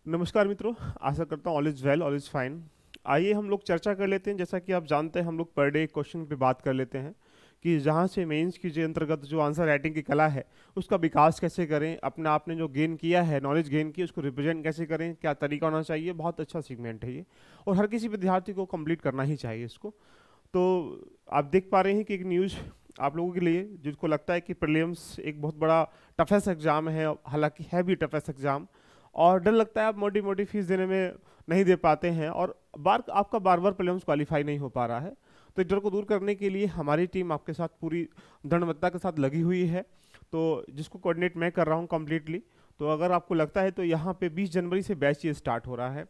नमस्कार मित्रों। आशा करता हूँ all is well, all is fine. आइए हम लोग चर्चा कर लेते हैं। जैसा कि आप जानते हैं हम लोग पर डे क्वेश्चन पे बात कर लेते हैं कि जहाँ से मेंस की जो अंतर्गत जो आंसर राइटिंग की कला है उसका विकास कैसे करें, अपना आपने जो गेन किया है, नॉलेज गेन की, उसको रिप्रेजेंट कैसे करें, क्या तरीका होना चाहिए। बहुत अच्छा सीगमेंट है ये और हर किसी विद्यार्थी को कंप्लीट करना ही चाहिए इसको। तो आप देख पा रहे हैं कि एक न्यूज़ आप लोगों के लिए जिसको लगता है कि प्रीलिम्स एक बहुत बड़ा टफेस्ट एग्जाम है, हालांकि है भी टफेस्ट एग्जाम, और डर लगता है आप मोटी मोटी फीस देने में नहीं दे पाते हैं और आपका बार बार प्रीलिम्स क्वालिफाई नहीं हो पा रहा है। तो इस डर को दूर करने के लिए हमारी टीम आपके साथ पूरी दृढ़ता के साथ लगी हुई है, तो जिसको कोऑर्डिनेट मैं कर रहा हूँ कम्प्लीटली। तो अगर आपको लगता है तो यहाँ पे 20 जनवरी से बैच ये स्टार्ट हो रहा है।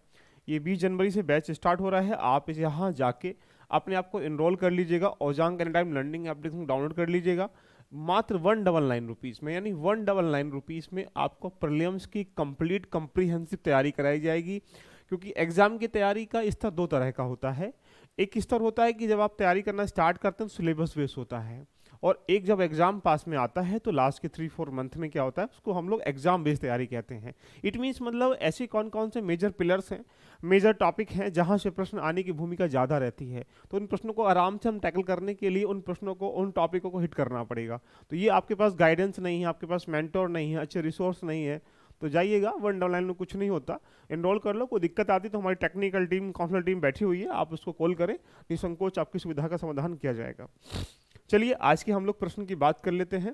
ये 20 जनवरी से बैच स्टार्ट हो रहा है। आप यहाँ जाके अपने आप को इनरोल कर लीजिएगा। Ojaank any time learning application download कर लीजिएगा। मात्र 199 रुपीज़ में, यानी 199 रुपीज़ में आपको प्रीलिम्स की कंप्लीट कम्प्रीहेंसिव तैयारी कराई जाएगी। क्योंकि एग्जाम की तैयारी का स्तर दो तरह का होता है। एक स्तर होता है कि जब आप तैयारी करना स्टार्ट करते हैं तो सिलेबस बेस होता है, और एक जब एग्जाम पास में आता है तो लास्ट के 3-4 मंथ में क्या होता है उसको हम लोग एग्जाम बेस्ड तैयारी कहते हैं। इट मीन्स मतलब ऐसे कौन कौन से मेजर पिलर्स हैं, मेजर टॉपिक हैं जहां से प्रश्न आने की भूमिका ज़्यादा रहती है, तो उन प्रश्नों को आराम से हम टैकल करने के लिए उन प्रश्नों को, उन टॉपिकों को हिट करना पड़ेगा। तो ये आपके पास गाइडेंस नहीं है, आपके पास मेंटोर नहीं है, अच्छे रिसोर्स नहीं है, तो जाइएगा। 199 में कुछ नहीं होता। इनरोल कर लो। कोई दिक्कत आती तो हमारी टेक्निकल टीम, काउंसलर टीम बैठी हुई है, आप उसको कॉल करें, निसंकोच आपकी सुविधा का समाधान किया जाएगा। चलिए आज के हम लोग प्रश्न की बात कर लेते हैं।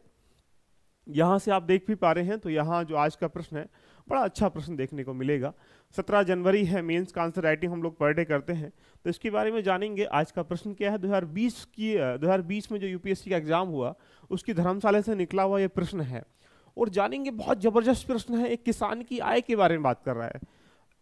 यहाँ से आप देख भी पा रहे हैं तो यहाँ जो आज का प्रश्न है बड़ा अच्छा प्रश्न देखने को मिलेगा। 17 जनवरी है, मेंस का आंसर राइटिंग हम लोग पर डे करते हैं, तो इसके बारे में जानेंगे। आज का प्रश्न क्या है, 2020 में जो यूपीएससी का एग्जाम हुआ उसकी धर्मशाला से निकला हुआ ये प्रश्न है, और जानेंगे बहुत जबरदस्त प्रश्न है। एक किसान की आय के बारे में बात कर रहा है।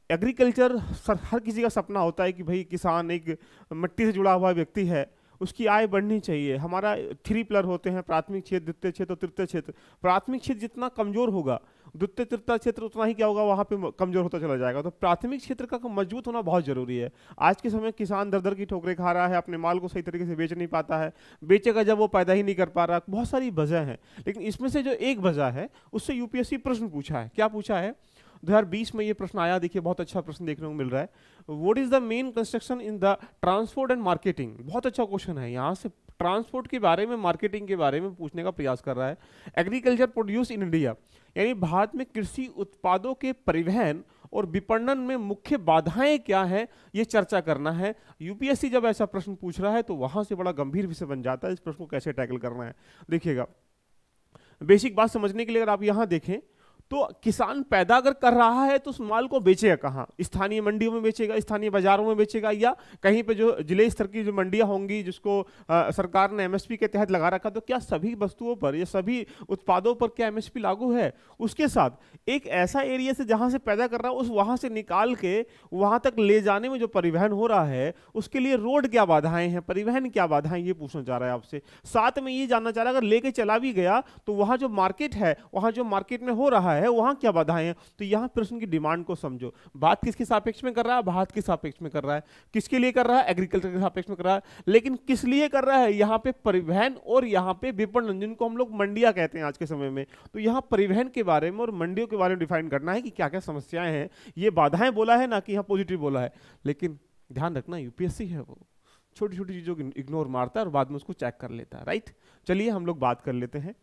एग्रीकल्चर हर किसी का सपना होता है कि भाई किसान एक मिट्टी से जुड़ा हुआ व्यक्ति है, उसकी आय बढ़नी चाहिए। हमारा 3 पिलर होते हैं, प्राथमिक क्षेत्र, द्वितीय क्षेत्र और तृतीय क्षेत्र। प्राथमिक क्षेत्र जितना कमजोर होगा, द्वितीय तृतीय क्षेत्र उतना ही क्या होगा, वहाँ पे कमजोर होता चला जाएगा। तो प्राथमिक क्षेत्र का मजबूत होना बहुत जरूरी है। आज के समय किसान दर दर की ठोकरें खा रहा है, अपने माल को सही तरीके से बेच नहीं पाता है, बेचेगा जब वो पैदा ही नहीं कर पा रहा। बहुत सारी वजह है, लेकिन इसमें से जो एक वजह है उससे यूपीएससी प्रश्न पूछा है। क्या पूछा है, 2020 में ये प्रश्न आया। देखिए बहुत अच्छा प्रश्न देखने को मिल रहा है। What is the main construction in the transport and marketing. बहुत अच्छा क्वेश्चन है। यहाँ से ट्रांसपोर्ट के बारे में, मार्केटिंग के बारे में पूछने का प्रयास कर रहा है। एग्रीकल्चर प्रोड्यूस इन इंडिया, यानी भारत में कृषि उत्पादों के परिवहन और विपणन में मुख्य बाधाएं क्या हैं, ये चर्चा करना है। यूपीएससी जब ऐसा प्रश्न पूछ रहा है तो वहां से बड़ा गंभीर विषय बन जाता है इस प्रश्न को कैसे टैकल करना है। देखिएगा, बेसिक बात समझने के लिए अगर आप यहां देखें तो किसान पैदा अगर कर रहा है तो उस माल को बेचेगा कहाँ, स्थानीय मंडियों में बेचेगा, स्थानीय बाजारों में बेचेगा, या कहीं पे जो जिले स्तर की जो मंडियां होंगी जिसको सरकार ने एमएसपी के तहत लगा रखा। तो क्या सभी वस्तुओं पर या सभी उत्पादों पर क्या एमएसपी लागू है। उसके साथ एक ऐसा एरिया से जहां से पैदा कर रहा है उस वहां से निकाल के वहां तक ले जाने में जो परिवहन हो रहा है उसके लिए रोड क्या बाधाएं हैं, परिवहन क्या बाधाएं, ये पूछना चाह रहा है आपसे। साथ में ये जानना चाह रहा है अगर लेके चला भी गया तो वहां जो मार्केट है, वहां जो मार्केट में हो रहा है वहां क्या बाधाएं हैं। तो यहां प्रश्न की डिमांड को समझो। बात किसके सापेक्ष में कर रहा है, भारत के सापेक्ष में कर रहा है। किसके लिए कर रहा है, एग्रीकल्चर के सापेक्ष में कर रहा है। लेकिन किस लिए कर रहा है, यहां पे परिवहन और यहां पे विपणन, जिनको हम लोग मंडियां कहते हैं आज के समय में। तो यहां परिवहन के बारे में और मंडियों के बारे में डिफाइन करना है कि क्या क्या समस्याएं हैं। ये बाधाएं बोला है ना कि यहां पॉजिटिव बोला है। लेकिन ध्यान रखना यूपीएससी है, वो छोटी छोटी चीजों को इग्नोर मारता है और बाद में उसको चेक कर लेता है। राइट, चलिए हम लोग बात कर लेते हैं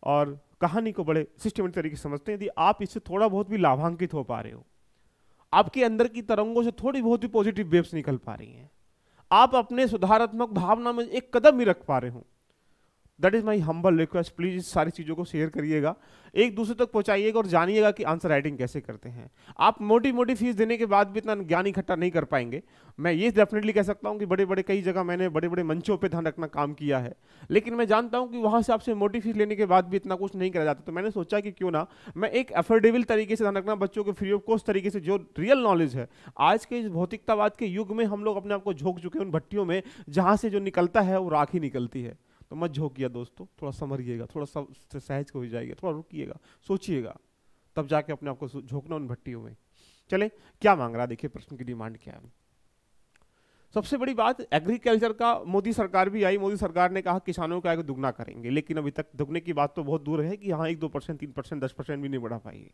और कहानी को बड़े सिस्टमेटिक तरीके से समझते हैं। यदि आप इससे थोड़ा बहुत भी लाभान्वित हो पा रहे हो, आपके अंदर की तरंगों से थोड़ी बहुत भी पॉजिटिव वेव्स निकल पा रही हैं, आप अपने सुधारात्मक भावना में एक कदम भी रख पा रहे हो, that is my humble request. Please इस सारी चीज़ों को शेयर करिएगा, एक दूसरे तक पहुंचाइएगा और जानिएगा कि आंसर राइटिंग कैसे करते हैं। आप मोटी मोटी फीस देने के बाद भी इतना ज्ञान इकट्ठा नहीं कर पाएंगे। मैं ये डेफिनेटली कह सकता हूं कि बड़े बड़े कई जगह मैंने बड़े बड़े मंचों पे ध्यान रखना काम किया है, लेकिन मैं जानता हूं कि वहां से आपसे मोटी फीस लेने के बाद भी इतना कुछ नहीं करा जाता। तो मैंने सोचा कि क्यों ना मैं एक अफोर्डेबल तरीके से ध्यान रखना, बच्चों को फ्री ऑफ कॉस्ट तरीके से जो रियल नॉलेज है। आज के इस भौतिकतावाद के युग में हम लोग अपने आप को झोंक चुके हैं उन भट्टियों में जहां से जो निकलता है वो राख ही निकलती है। तो मत झोंकिएगा दोस्तों, थोड़ा समझिएगा, थोड़ा सा सहज हो जाइएगा, थोड़ा रुकिएगा, सोचिएगा, तब जाके अपने आप को झोंकना उन भट्टियों में। चले, क्या मांग रहा है देखिए, प्रश्न की डिमांड क्या है। सबसे बड़ी बात, एग्रीकल्चर का मोदी सरकार भी आई, मोदी सरकार ने कहा किसानों का आय को दुगना करेंगे, लेकिन अभी तक दुगने की बात तो बहुत दूर है कि यहाँ 1-2%, 3%, 10% भी नहीं बढ़ा पाएगी।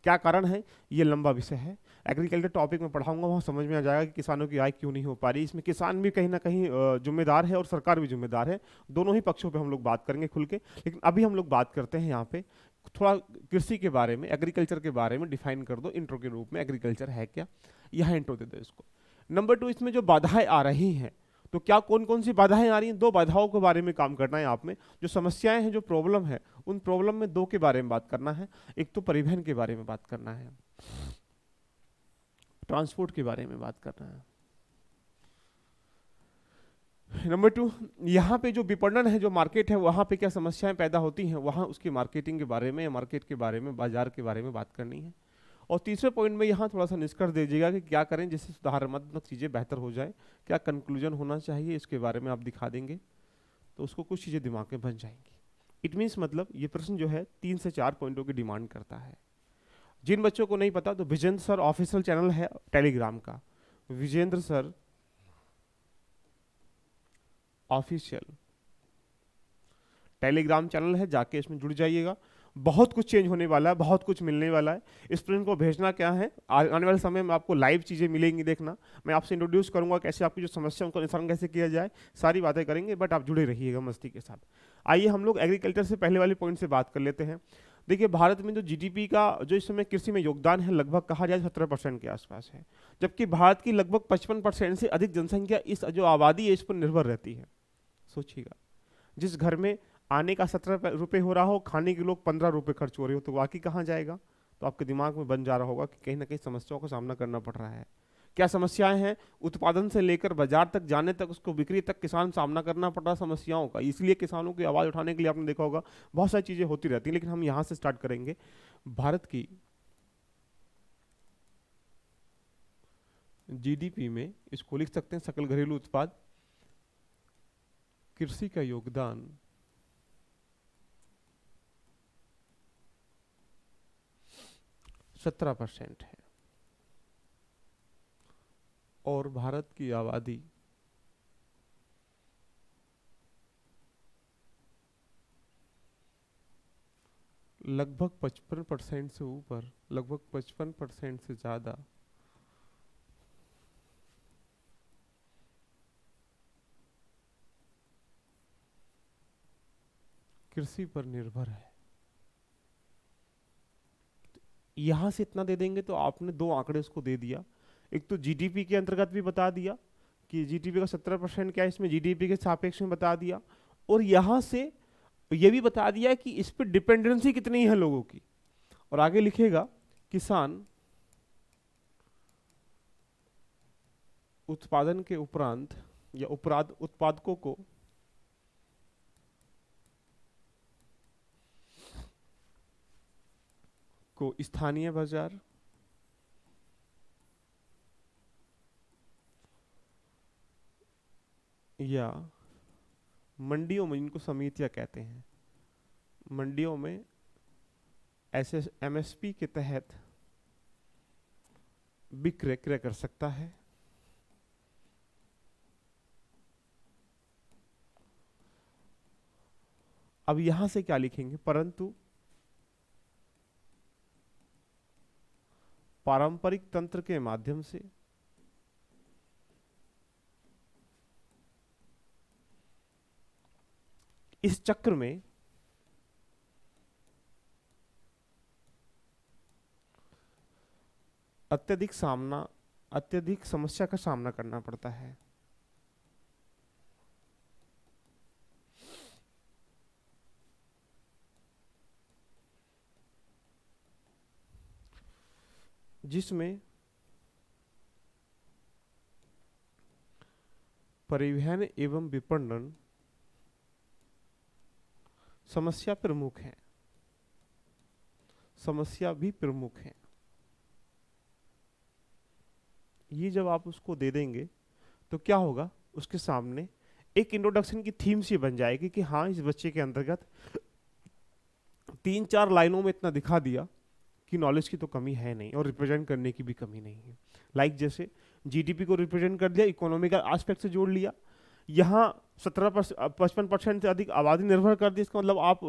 क्या कारण है, ये लंबा विषय है। एग्रीकल्चर टॉपिक में पढ़ाऊंगा, वहाँ समझ में आ जाएगा कि किसानों की आय क्यों नहीं हो पा रही। इसमें किसान भी कहीं ना कहीं जिम्मेदार है और सरकार भी जिम्मेदार है। दोनों ही पक्षों पे हम लोग बात करेंगे खुल के। लेकिन अभी हम लोग बात करते हैं यहाँ पे थोड़ा कृषि के बारे में, एग्रीकल्चर के बारे में डिफाइन कर दो इंट्रो के रूप में, एग्रीकल्चर है क्या, यहाँ इंट्रो दे दो इसको। नंबर 2, इसमें जो बाधाएं आ रही हैं, तो क्या कौन कौन सी बाधाएं आ रही हैं, 2 बाधाओं के बारे में काम करना है आप में। जो समस्याएं हैं, जो प्रॉब्लम है, उन प्रॉब्लम में 2 के बारे में बात करना है। एक तो परिवहन के बारे में बात करना है, ट्रांसपोर्ट के बारे में बात करना है। नंबर 2, यहाँ पे जो विपणन है, जो मार्केट है, वहाँ पे क्या समस्याएं पैदा होती हैं, वहाँ उसकी मार्केटिंग के बारे में, मार्केट के बारे में, बाजार के बारे में बात करनी है। और तीसरे पॉइंट में यहाँ थोड़ा सा निष्कर्ष दीजिएगा कि क्या करें जिससे सुधारात्मक चीज़ें बेहतर हो जाए, क्या कंक्लूजन होना चाहिए, इसके बारे में आप दिखा देंगे तो उसको कुछ चीज़ें दिमाग में बन जाएंगी। इट मीन्स मतलब ये प्रश्न जो है 3 से 4 पॉइंटों की डिमांड करता है। जिन बच्चों को नहीं पता तो विजेंद्र सर ऑफिशियल चैनल है टेलीग्राम का, Vijendra sir official Telegram channel है, जाके इसमें जुड़ जाइएगा। बहुत कुछ चेंज होने वाला है, बहुत कुछ मिलने वाला है। इस प्रश्न को भेजना क्या है, आने वाले समय में आपको लाइव चीज़ें मिलेंगी देखना। मैं आपसे इंट्रोड्यूस करूंगा कैसे आपकी जो समस्या उनको निवारण कैसे किया जाए, सारी बातें करेंगे, बट आप जुड़े रहिएगा मस्ती के साथ। आइए हम लोग एग्रीकल्चर से पहले वाले पॉइंट से बात कर लेते हैं। देखिए भारत में जो जीडीपी का जो इस समय कृषि में योगदान है, लगभग कहा जाए 17% के आसपास है, जबकि भारत की लगभग 55% से अधिक जनसंख्या इस जो आबादी है इस पर निर्भर रहती है। सोचिएगा, जिस घर में आने का 17 रुपये हो रहा हो, खाने के लोग 15 रुपये खर्च हो रहे हो, तो बाकी कहाँ जाएगा। तो आपके दिमाग में बन जा रहा होगा कि कहीं ना कहीं समस्याओं का सामना करना पड़ रहा है। क्या समस्याएं हैं, उत्पादन से लेकर बाजार तक जाने तक, उसको बिक्री तक किसान सामना करना पड़ रहा समस्याओं का। इसलिए किसानों की आवाज़ उठाने के लिए आपने देखा होगा बहुत सारी चीज़ें होती रहती हैं, लेकिन हम यहाँ से स्टार्ट करेंगे। भारत की जीडीपी में इसको लिख सकते हैं सकल घरेलू उत्पाद, कृषि का योगदान 17% है और भारत की आबादी लगभग 55% से ऊपर, लगभग 55% से ज्यादा कृषि पर निर्भर है। यहां से इतना दे देंगे तो आपने 2 आंकड़े उसको दे दिया। एक तो जीडीपी के अंतर्गत भी बता दिया कि जीडीपी का 17% क्या है, इसमें जीडीपी के सापेक्ष में बता दिया, और यहां से ये भी बता दिया कि इस पर डिपेंडेंसी कितनी है लोगों की। और आगे लिखेगा किसान उत्पादन के उपरांत या उपरांत उत्पादकों को स्थानीय बाजार या मंडियों में, इनको समितियां कहते हैं, मंडियों में ऐसे एमएसपी के तहत विक्रय क्रय कर सकता है। अब यहां से क्या लिखेंगे, परंतु पारंपरिक तंत्र के माध्यम से इस चक्र में अत्यधिक समस्या का सामना करना पड़ता है। जिसमें परिवहन एवं विपणन समस्या प्रमुख है, समस्या भी प्रमुख है। ये जब आप उसको दे देंगे तो क्या होगा, उसके सामने एक इंट्रोडक्शन की थीम सी बन जाएगी कि हाँ इस बच्चे के अंतर्गत 3-4 लाइनों में इतना दिखा दिया कि नॉलेज की तो कमी है नहीं और रिप्रेजेंट करने की भी कमी नहीं है। लाइक जैसे जीडीपी को रिप्रेजेंट कर दिया, इकोनॉमिकल एस्पेक्ट से जोड़ लिया, यहाँ 55% से अधिक आबादी निर्भर करती है। इसका मतलब आप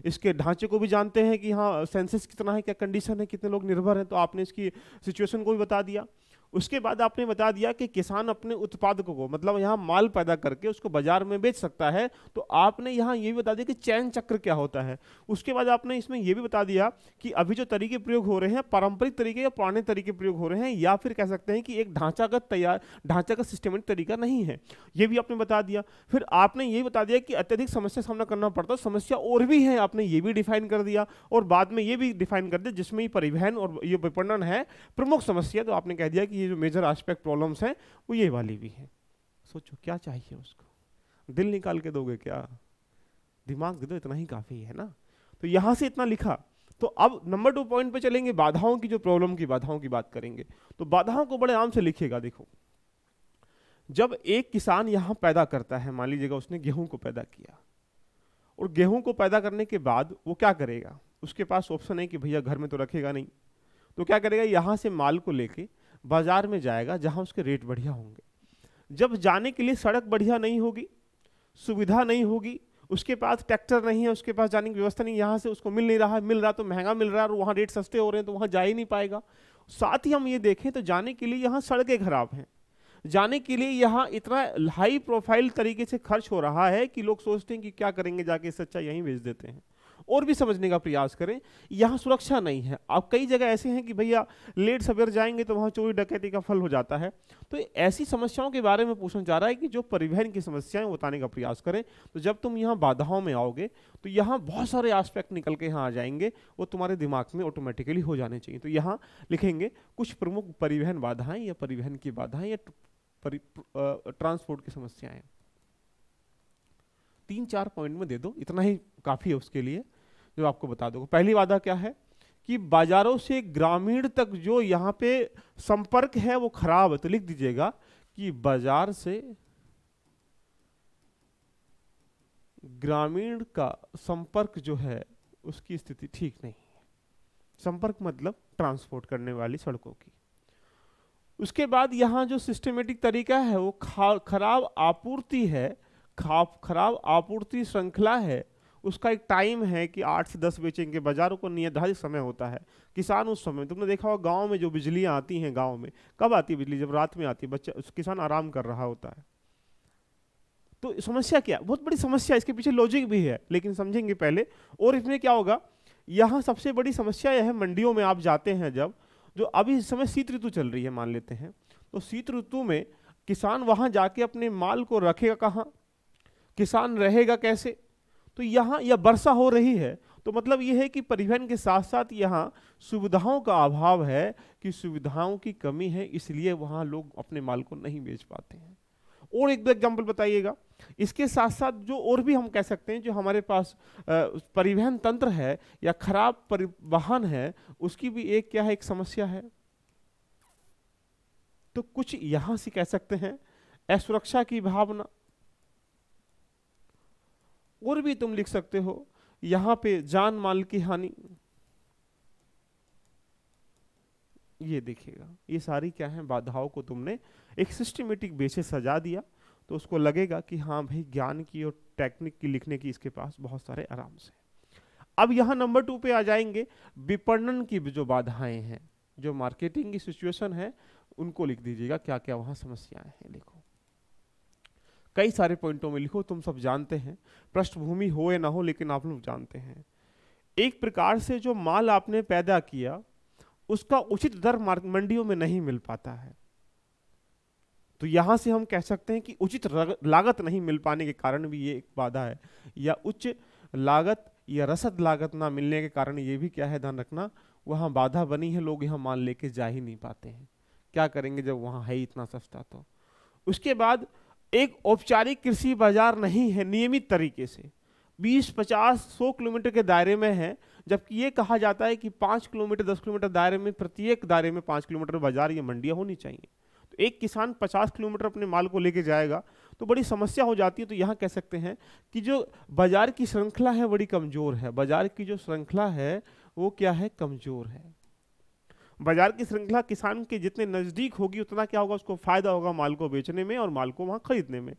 इसके ढांचे को भी जानते हैं कि हाँ सेंसस कितना है, क्या कंडीशन है, कितने लोग निर्भर हैं, तो आपने इसकी सिचुएशन को भी बता दिया। उसके बाद आपने बता दिया कि किसान अपने उत्पादकों को, मतलब यहाँ माल पैदा करके उसको बाजार में बेच सकता है, तो आपने यहाँ ये भी बता दिया कि चयन चक्र क्या होता है। उसके बाद आपने इसमें ये भी बता दिया कि अभी जो तरीके प्रयोग हो रहे हैं पारंपरिक तरीके या पुराने तरीके प्रयोग हो रहे हैं, या फिर कह सकते हैं कि एक ढांचागत सिस्टमेटिक तरीका नहीं है, ये भी आपने बता दिया। फिर आपने ये बता दिया कि अत्यधिक समस्या सामना करना पड़ता है, समस्या और भी है, आपने ये भी डिफाइन कर दिया। और बाद में ये भी डिफाइन कर दिया जिसमें ये परिवहन और ये विपणन है प्रमुख समस्या, तो आपने कह दिया कि ये जो मेजर एस्पेक्ट प्रॉब्लम्स हैं वो ये वाली भी है। सोचो क्या चाहिए उसको, दिल निकाल के दोगे क्या, दिमाग दे दो, इतना ही काफी है ना। तो यहां से इतना लिखा। तो अब नंबर 2 पॉइंट पे चलेंगे, बाधाओं की, जो प्रॉब्लम की बाधाओं की बात करेंगे। तो बाधाओं को बड़े आराम से लिखिएगा। देखो, जब एक किसान यहां पैदा करता है, मान लीजिएगा उसने गेहूं को पैदा किया, और गेहूं को पैदा करने के बाद वो क्या करेगा, उसके पास ऑप्शन है कि भैया घर में तो रखेगा नहीं, तो क्या करेगा, यहां से माल को लेके बाजार में जाएगा जहां उसके रेट बढ़िया होंगे। जब जाने के लिए सड़क बढ़िया नहीं होगी, सुविधा नहीं होगी, उसके पास ट्रैक्टर नहीं है, उसके पास जाने की व्यवस्था नहीं, यहाँ से उसको मिल नहीं रहा है, मिल रहा तो महंगा मिल रहा है, और वहाँ रेट सस्ते हो रहे हैं तो वहाँ जा ही नहीं पाएगा। साथ ही हम ये देखें तो जाने के लिए यहाँ सड़कें खराब हैं, जाने के लिए यहाँ इतना हाई प्रोफाइल तरीके से खर्च हो रहा है कि लोग सोचते हैं कि क्या करेंगे जाके, इससे अच्छा यहीं भेज देते हैं। और भी समझने का प्रयास करें, यहाँ सुरक्षा नहीं है। अब कई जगह ऐसे हैं कि भैया लेट सवेर जाएंगे तो वहाँ चोरी डकैती का फल हो जाता है। तो ऐसी समस्याओं के बारे में पूछना चाह रहा है कि जो परिवहन की समस्याएं बताने का प्रयास करें। तो जब तुम यहाँ बाधाओं में आओगे तो यहाँ बहुत सारे एस्पेक्ट निकल के यहाँ आ जाएंगे, वो तुम्हारे दिमाग में ऑटोमेटिकली हो जाने चाहिए। तो यहाँ लिखेंगे कुछ प्रमुख परिवहन बाधाएं या परिवहन की बाधाएं या ट्रांसपोर्ट की समस्याएं। 3-4 पॉइंट में दे दो, इतना ही काफी है उसके लिए जो आपको बता दो। पहली बाधा क्या है कि बाजारों से ग्रामीण तक जो यहाँ पे संपर्क है वो खराब है। तो लिख दीजिएगा कि बाजार से ग्रामीण का संपर्क जो है उसकी स्थिति ठीक नहीं है। संपर्क मतलब ट्रांसपोर्ट करने वाली सड़कों की। उसके बाद यहाँ जो सिस्टमेटिक तरीका है वो खराब आपूर्ति है, खराब आपूर्ति श्रृंखला है। उसका एक टाइम है कि 8 से 10 बेचेंगे, बाजारों को निर्धारित समय होता है। किसान उस समय, तुमने देखा होगा गांव में जो बिजलियां आती हैं, गांव में कब आती है बिजली, जब रात में आती है, बच्चा किसान आराम कर रहा होता है। तो समस्या क्या, बहुत बड़ी समस्या, इसके पीछे लॉजिक भी है लेकिन समझेंगे पहले। और इसमें क्या होगा, यहाँ सबसे बड़ी समस्या यह है, मंडियों में आप जाते हैं जब, जो अभी इस समय शीत ऋतु चल रही है मान लेते हैं, तो शीत ऋतु में किसान वहां जाके अपने माल को रखेगा कहाँ, किसान रहेगा कैसे। तो यहाँ या वर्षा हो रही है, तो मतलब ये है कि परिवहन के साथ साथ यहाँ सुविधाओं का अभाव है, कि सुविधाओं की कमी है, इसलिए वहाँ लोग अपने माल को नहीं बेच पाते हैं। और एक दो एग्जाम्पल बताइएगा। इसके साथ साथ जो और भी हम कह सकते हैं, जो हमारे पास परिवहन तंत्र है या खराब परिवहन है, उसकी भी एक क्या है, एक समस्या है। तो कुछ यहां से कह सकते हैं असुरक्षा की भावना। और भी तुम लिख सकते हो यहां पे जान माल की हानि। ये देखिएगा, ये सारी क्या है, बाधाओं को तुमने एक सिस्टमेटिक बेसिस सजा दिया, तो उसको लगेगा कि हाँ भाई ज्ञान की और टेक्निक की लिखने की इसके पास बहुत सारे आराम से। अब यहाँ नंबर 2 पे आ जाएंगे, विपणन की जो बाधाएं हैं, जो मार्केटिंग की सिचुएशन है, उनको लिख दीजिएगा क्या क्या वहां समस्याएं हैं। लिखो, कई सारे पॉइंटों में लिखो, तुम सब जानते हैं, पृष्ठभूमि हो या ना हो लेकिन आप लोग जानते हैं। एक प्रकार से जो माल आपने पैदा किया उसका उचित दर मंडियों में नहीं मिल पाता है। तो यहां से हम कह सकते हैं कि उचित लागत नहीं मिल पाने के कारण भी ये एक बाधा है, या उच्च लागत या रसद लागत ना मिलने के कारण ये भी क्या है, ध्यान रखना, वहां बाधा बनी है। लोग यहाँ माल लेके जा ही नहीं पाते हैं, क्या करेंगे जब वहां है इतना सस्ता। तो उसके बाद एक औपचारिक कृषि बाजार नहीं है नियमित तरीके से, 20, 50, 100 किलोमीटर के दायरे में है, जबकि ये कहा जाता है कि 5 किलोमीटर 10 किलोमीटर दायरे में, प्रत्येक दायरे में 5 किलोमीटर बाजार या मंडियां होनी चाहिए। तो एक किसान 50 किलोमीटर अपने माल को लेके जाएगा तो बड़ी समस्या हो जाती है। तो यहाँ कह सकते हैं कि जो बाजार की श्रृंखला है बड़ी कमजोर है, बाजार की जो श्रृंखला है वो क्या है, कमजोर है। बाजार की श्रृंखला किसान के जितने नजदीक होगी उतना क्या होगा, उसको फायदा होगा माल को बेचने में और माल को वहां खरीदने में।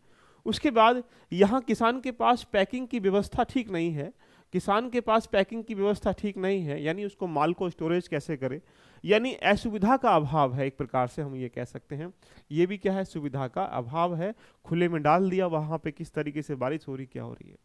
उसके बाद यहाँ किसान के पास पैकिंग की व्यवस्था ठीक नहीं है, किसान के पास पैकिंग की व्यवस्था ठीक नहीं है, यानी उसको माल को स्टोरेज कैसे करे, यानी असुविधा का अभाव है, एक प्रकार से हम ये कह सकते हैं। ये भी क्या है, सुविधा का अभाव है, खुले में डाल दिया, वहाँ पे किस तरीके से बारिश हो रही, क्या हो रही है।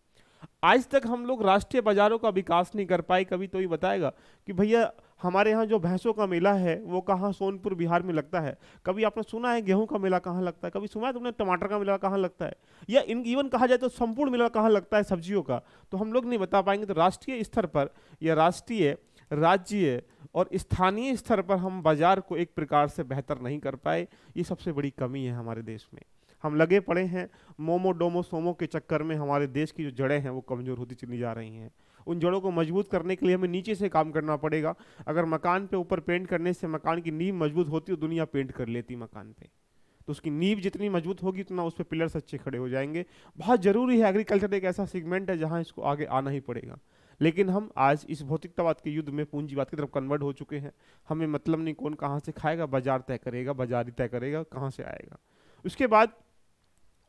आज तक हम लोग राष्ट्रीय बाजारों का विकास नहीं कर पाए। कभी तो ही बताएगा कि भैया हमारे यहाँ जो भैंसों का मेला है वो कहाँ, सोनपुर बिहार में लगता है। कभी आपने सुना है गेहूं का मेला कहाँ लगता है, कभी सुना है तुमने टमाटर का मेला कहाँ लगता है, या इवन कहा जाए तो संपूर्ण मेला कहाँ लगता है सब्जियों का, तो हम लोग नहीं बता पाएंगे। तो राष्ट्रीय स्तर पर या राष्ट्रीय, राज्य और स्थानीय स्तर पर हम बाजार को एक प्रकार से बेहतर नहीं कर पाए। ये सबसे बड़ी कमी है हमारे देश में। हम लगे पड़े हैं मोमो डोमो सोमो के चक्कर में, हमारे देश की जो जड़ें हैं वो कमज़ोर होती चली जा रही हैं। उन जड़ों को मजबूत करने के लिए हमें नीचे से काम करना पड़ेगा। अगर मकान पे ऊपर पेंट करने से मकान की नींव मजबूत होती तो दुनिया पेंट कर लेती मकान पे, तो उसकी नींव जितनी मजबूत होगी उतना उस पर पिलर्स अच्छे खड़े हो जाएंगे। बहुत ज़रूरी है, एग्रीकल्चर एक ऐसा सेगमेंट है जहाँ इसको आगे आना ही पड़ेगा। लेकिन हम आज इस भौतिकतावाद के युद्ध में पूंजीवाद की तरफ कन्वर्ट हो चुके हैं। हमें मतलब नहीं कौन कहाँ से खाएगा, बाजार तय करेगा, बाजार ही तय करेगा कहाँ से आएगा। उसके बाद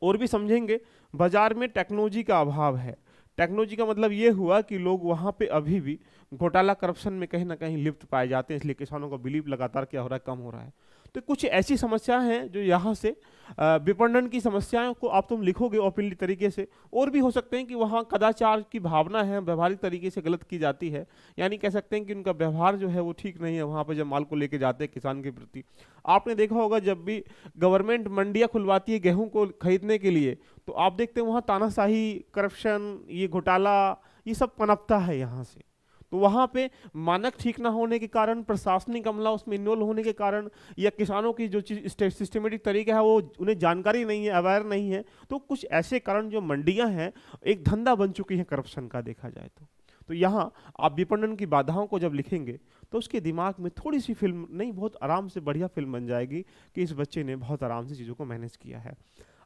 और भी समझेंगे, बाजार में टेक्नोलॉजी का अभाव है। टेक्नोलॉजी का मतलब ये हुआ कि लोग वहाँ पे अभी भी घोटाला करप्शन में कहीं ना कहीं लिप्त पाए जाते हैं, इसलिए किसानों का बिलीव लगातार क्या हो रहा है, कम हो रहा है। तो कुछ ऐसी समस्याएं हैं जो यहाँ से विपणन की समस्याओं को आप तुम लिखोगे ओपनली तरीके से। और भी हो सकते हैं कि वहाँ कदाचार की भावना है, व्यवहारिक तरीके से गलत की जाती है, यानी कह सकते हैं कि उनका व्यवहार जो है वो ठीक नहीं है वहाँ पर जब माल को लेके जाते हैं किसान के प्रति। आपने देखा होगा जब भी गवर्नमेंट मंडियाँ खुलवाती है गेहूँ को खरीदने के लिए, तो आप देखते हैं वहाँ तानाशाही, करप्शन, ये घोटाला, ये सब पनपता है यहाँ से। तो वहाँ पे मानक ठीक ना होने के कारण, प्रशासनिक अमला उसमें इन्वॉल्व होने के कारण, या किसानों की जो चीज़ सिस्टमेटिक तरीका है वो उन्हें जानकारी नहीं है, अवेयर नहीं है, तो कुछ ऐसे कारण जो मंडियाँ हैं एक धंधा बन चुकी है करप्शन का, देखा जाए तो यहाँ आप विपणन की बाधाओं को जब लिखेंगे तो उसके दिमाग में थोड़ी सी फिल्म नहीं, बहुत आराम से बढ़िया फिल्म बन जाएगी कि इस बच्चे ने बहुत आराम से चीज़ों को मैनेज किया है।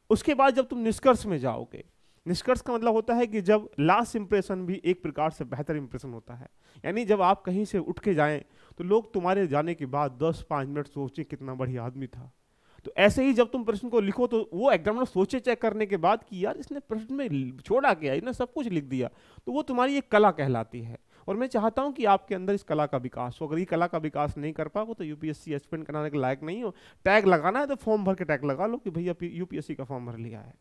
उसके बाद जब तुम निष्कर्ष में जाओगे, निष्कर्ष का मतलब होता है कि जब लास्ट इंप्रेशन भी एक प्रकार से बेहतर इंप्रेशन होता है, यानी जब आप कहीं से उठ के जाएं तो लोग तुम्हारे जाने के बाद 10-5 मिनट सोचें कितना बढ़िया आदमी था। तो ऐसे ही जब तुम प्रश्न को लिखो तो वो एग्जामिनर सोचे चेक करने के बाद कि यार इसने प्रश्न में छोड़ा क्या, इसने सब कुछ लिख दिया, तो वो तुम्हारी एक कला कहलाती है। और मैं चाहता हूं कि आपके अंदर इस कला का विकास हो। अगर ये कला का विकास नहीं कर पाओ तो यूपीएससी एस्पिरेंट कराने के लायक नहीं हो। टैग लगाना है तो फॉर्म भर के टैग लगा लो कि भैया यूपीएससी का फॉर्म भर लिया है,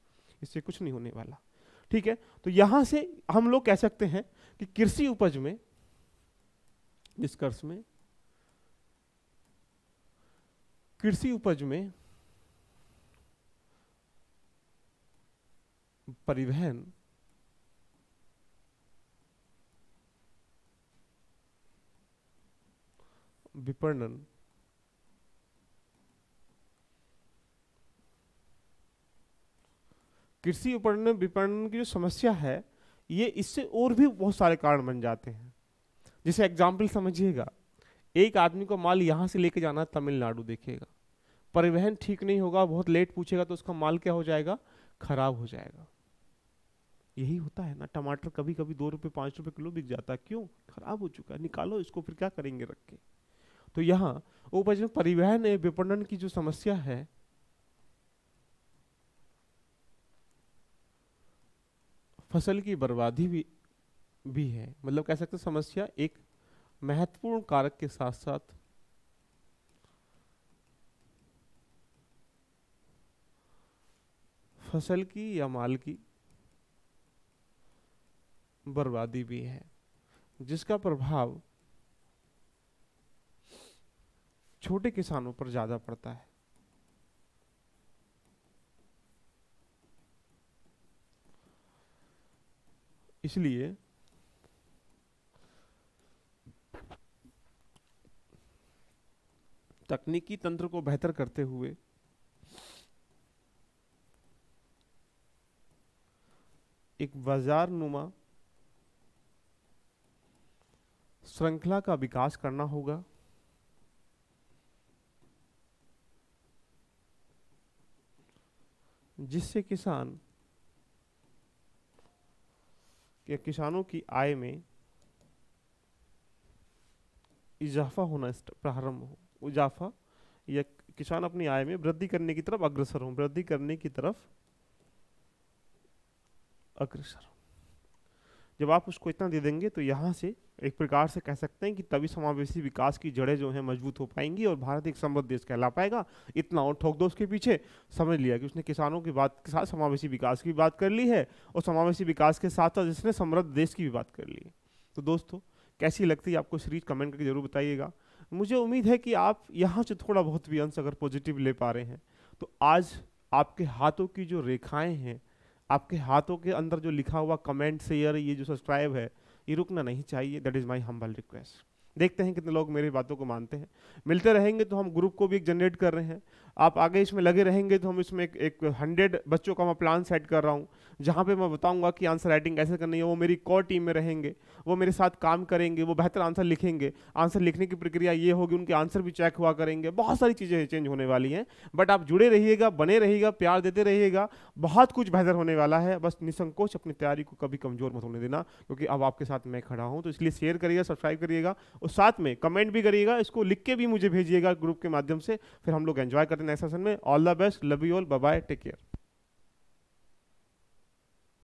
इससे कुछ नहीं होने वाला। ठीक है, तो यहां से हम लोग कह सकते हैं कि कृषि उपज में, निष्कर्ष में, कृषि उपज में परिवहन, विपणन, कृषि उपकरण विपणन की जो समस्या है, ये इससे और भी बहुत सारे कारण बन जाते हैं। जैसे एग्जाम्पल समझिएगा, एक आदमी को माल यहाँ से लेके जाना है तमिलनाडु, देखेगा परिवहन ठीक नहीं होगा, बहुत लेट पूछेगा तो उसका माल क्या हो जाएगा, खराब हो जाएगा। यही होता है ना, टमाटर कभी कभी 2 रुपये 5 रुपये किलो बिक जाता है, क्यों, खराब हो चुका है, निकालो इसको, फिर क्या करेंगे रख के। तो यहाँ उपज में परिवहन विपणन की जो समस्या है, फसल की बर्बादी भी है। मतलब कह सकते समस्या एक महत्वपूर्ण कारक के साथ साथ फसल की या माल की बर्बादी भी है, जिसका प्रभाव छोटे किसानों पर ज्यादा पड़ता है। इसलिए तकनीकी तंत्र को बेहतर करते हुए एक बाजार नुमा श्रृंखला का विकास करना होगा, जिससे किसान या किसानों की आय में इजाफा होना प्रारंभ हो, इजाफा या किसान अपनी आय में वृद्धि करने की तरफ अग्रसर हो, वृद्धि करने की तरफ अग्रसर। जब आप उसको इतना दे देंगे तो यहाँ से एक प्रकार से कह सकते हैं कि तभी समावेशी विकास की जड़ें जो हैं मजबूत हो पाएंगी और भारत एक समृद्ध देश कहला पाएगा। इतना और ठोक दो उसके पीछे, समझ लिया कि उसने किसानों की बात के साथ समावेशी विकास की बात कर ली है और समावेशी विकास के साथ साथ इसने समृद्ध देश की भी बात कर ली है। तो दोस्तों कैसी लगती है आपको सीरीज, कमेंट करके जरूर बताइएगा। मुझे उम्मीद है कि आप यहाँ से थोड़ा बहुत भी अंश अगर पॉजिटिव ले पा रहे हैं तो आज आपके हाथों की जो रेखाएं हैं, आपके हाथों के अंदर जो लिखा हुआ कमेंट, शेयर, ये जो सब्सक्राइब है, ये रुकना नहीं चाहिए। That is my humble request. देखते हैं कितने लोग मेरी बातों को मानते हैं। मिलते रहेंगे तो हम ग्रुप को भी एक जनरेट कर रहे हैं, आप आगे इसमें लगे रहेंगे तो हम इसमें एक 100 बच्चों का मैं प्लान सेट कर रहा हूँ जहाँ पे मैं बताऊँगा कि आंसर राइटिंग कैसे करनी है। वो मेरी कोर टीम में रहेंगे, वो मेरे साथ काम करेंगे, वो बेहतर आंसर लिखेंगे। आंसर लिखने की प्रक्रिया ये होगी, उनके आंसर भी चेक हुआ करेंगे। बहुत सारी चीज़ें चेंज होने वाली हैं, बट आप जुड़े रहिएगा, बने रहिएगा, प्यार देते रहिएगा, बहुत कुछ बेहतर होने वाला है। बस निसंकोच अपनी तैयारी को कभी कमज़ोर मत होने देना, क्योंकि अब आपके साथ मैं खड़ा हूँ। तो इसलिए शेयर करिएगा, सब्सक्राइब करिएगा और साथ में कमेंट भी करिएगा। इसको लिख के भी मुझे भेजिएगा ग्रुप के माध्यम से, फिर हम लोग एंजॉय करते हैं नेक्स्ट सेशन में। All the best, love you all, bye bye, take care.